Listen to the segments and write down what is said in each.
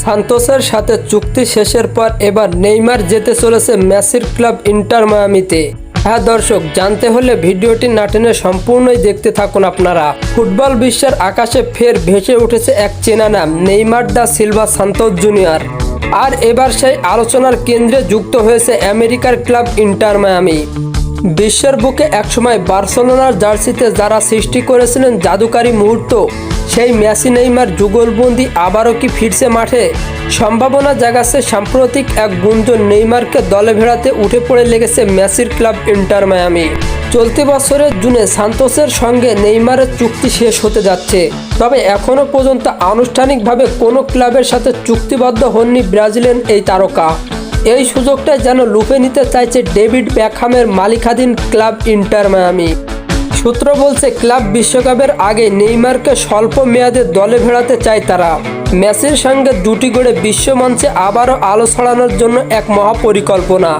সান্তোসের সাথে চুক্তি শেষের পর এবার নেইমার যেতে চলেছে মেসির ক্লাব ইন্টার মায়ামিতে। হ্যাঁ দর্শক, জানতে হলে ভিডিওটি না টেনে সম্পূর্ণই দেখতে থাকুন আপনারা। ফুটবল বিশ্বের আকাশে ফের ভেসে উঠেছে এক চেনা নাম, Neymar da Silva Santos junior. আর এবার সেই আলোচনার কেন্দ্রে যুক্ত হয়েছে আমেরিকার ক্লাব ইন্টার মায়ামি। বিশ্বের বুকে একসময় বার্সেলোনার জার্সিতে যারা সৃষ্টি করেছিলেন জাদুকারী মুহূর্ত, সেই মেসি নেইমার যুগলবন্দি আবারও কি ফিরছে মাঠে? সম্ভাবনা জাগাচ্ছে সাম্প্রতিক এক গুঞ্জন, নেইমারকে দলে ভেড়াতে উঠে পড়ে লেগেছে মেসির ক্লাব ইন্টার মায়ামি। চলতি বছরের জুনে সান্তোসের সঙ্গে নেইমারের চুক্তি শেষ হতে যাচ্ছে, তবে এখনও পর্যন্ত আনুষ্ঠানিকভাবে কোনো ক্লাবের সাথে চুক্তিবদ্ধ হননি ব্রাজিলিয়ান এই তারকা। এই সুযোগটা যেন লুফে নিতে চাইছে ডেভিড বেকহামের মালিকাধীন ক্লাব ইন্টার মায়ামি। সূত্র বলছে ক্লাব বিশ্বকাপের আগে নেইমারকে স্বল্প মেয়াদে দলে ভেড়াতে চায় তারা। মেসির সঙ্গে দুটি গড়ে বিশ্বমঞ্চে আবারও আলো ছড়ানোর জন্য এক মহাপরিকল্পনা।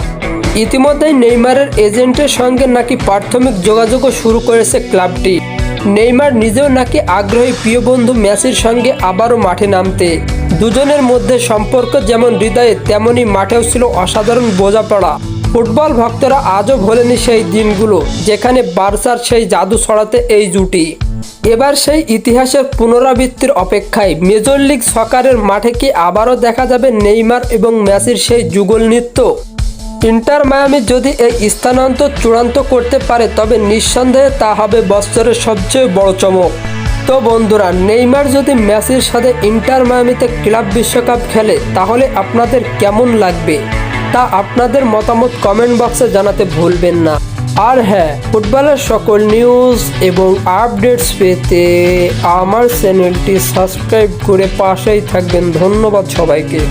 ইতিমধ্যেই নেইমারের এজেন্টের সঙ্গে নাকি প্রাথমিক যোগাযোগও শুরু করেছে ক্লাবটি। নেইমার নিজেও নাকি আগ্রহী প্রিয় বন্ধু মেসির সঙ্গে আবারও মাঠে নামতে। দুজনের মধ্যে সম্পর্ক যেমন হৃদয়ে তেমনি মাঠেও ছিল অসাধারণ বোঝাপড়া। ফুটবল ভক্তরা আজও ভোলেনি সেই দিনগুলো যেখানে বার্সার সেই জাদু ছড়াতে এই জুটি। এবার সেই ইতিহাসের পুনরাবৃত্তির অপেক্ষায়। মেজর লিগ সকারের মাঠে কি আবারও দেখা যাবে নেইমার এবং মেসির সেই যুগল নৃত্য? ইন্টার মায়ামি যদি এই স্থানান্তর চূড়ান্ত করতে পারে তবে নিঃসন্দেহে তা হবে বছরের সবচেয়ে বড় চমক। তো বন্ধুরা, নেইমার যদি মেসির সাথে ইন্টার মায়ামিতে ক্লাব বিশ্বকাপ খেলে তাহলে আপনাদের কেমন লাগবে তা আপনাদের মতামত কমেন্ট বক্সে জানাতে ভুলবেন না। আর হ্যাঁ, ফুটবলের সকল নিউজ এবং আপডেটস পেতে আমার চ্যানেলটি সাবস্ক্রাইব করে পাশেই থাকবেন। ধন্যবাদ সবাইকে।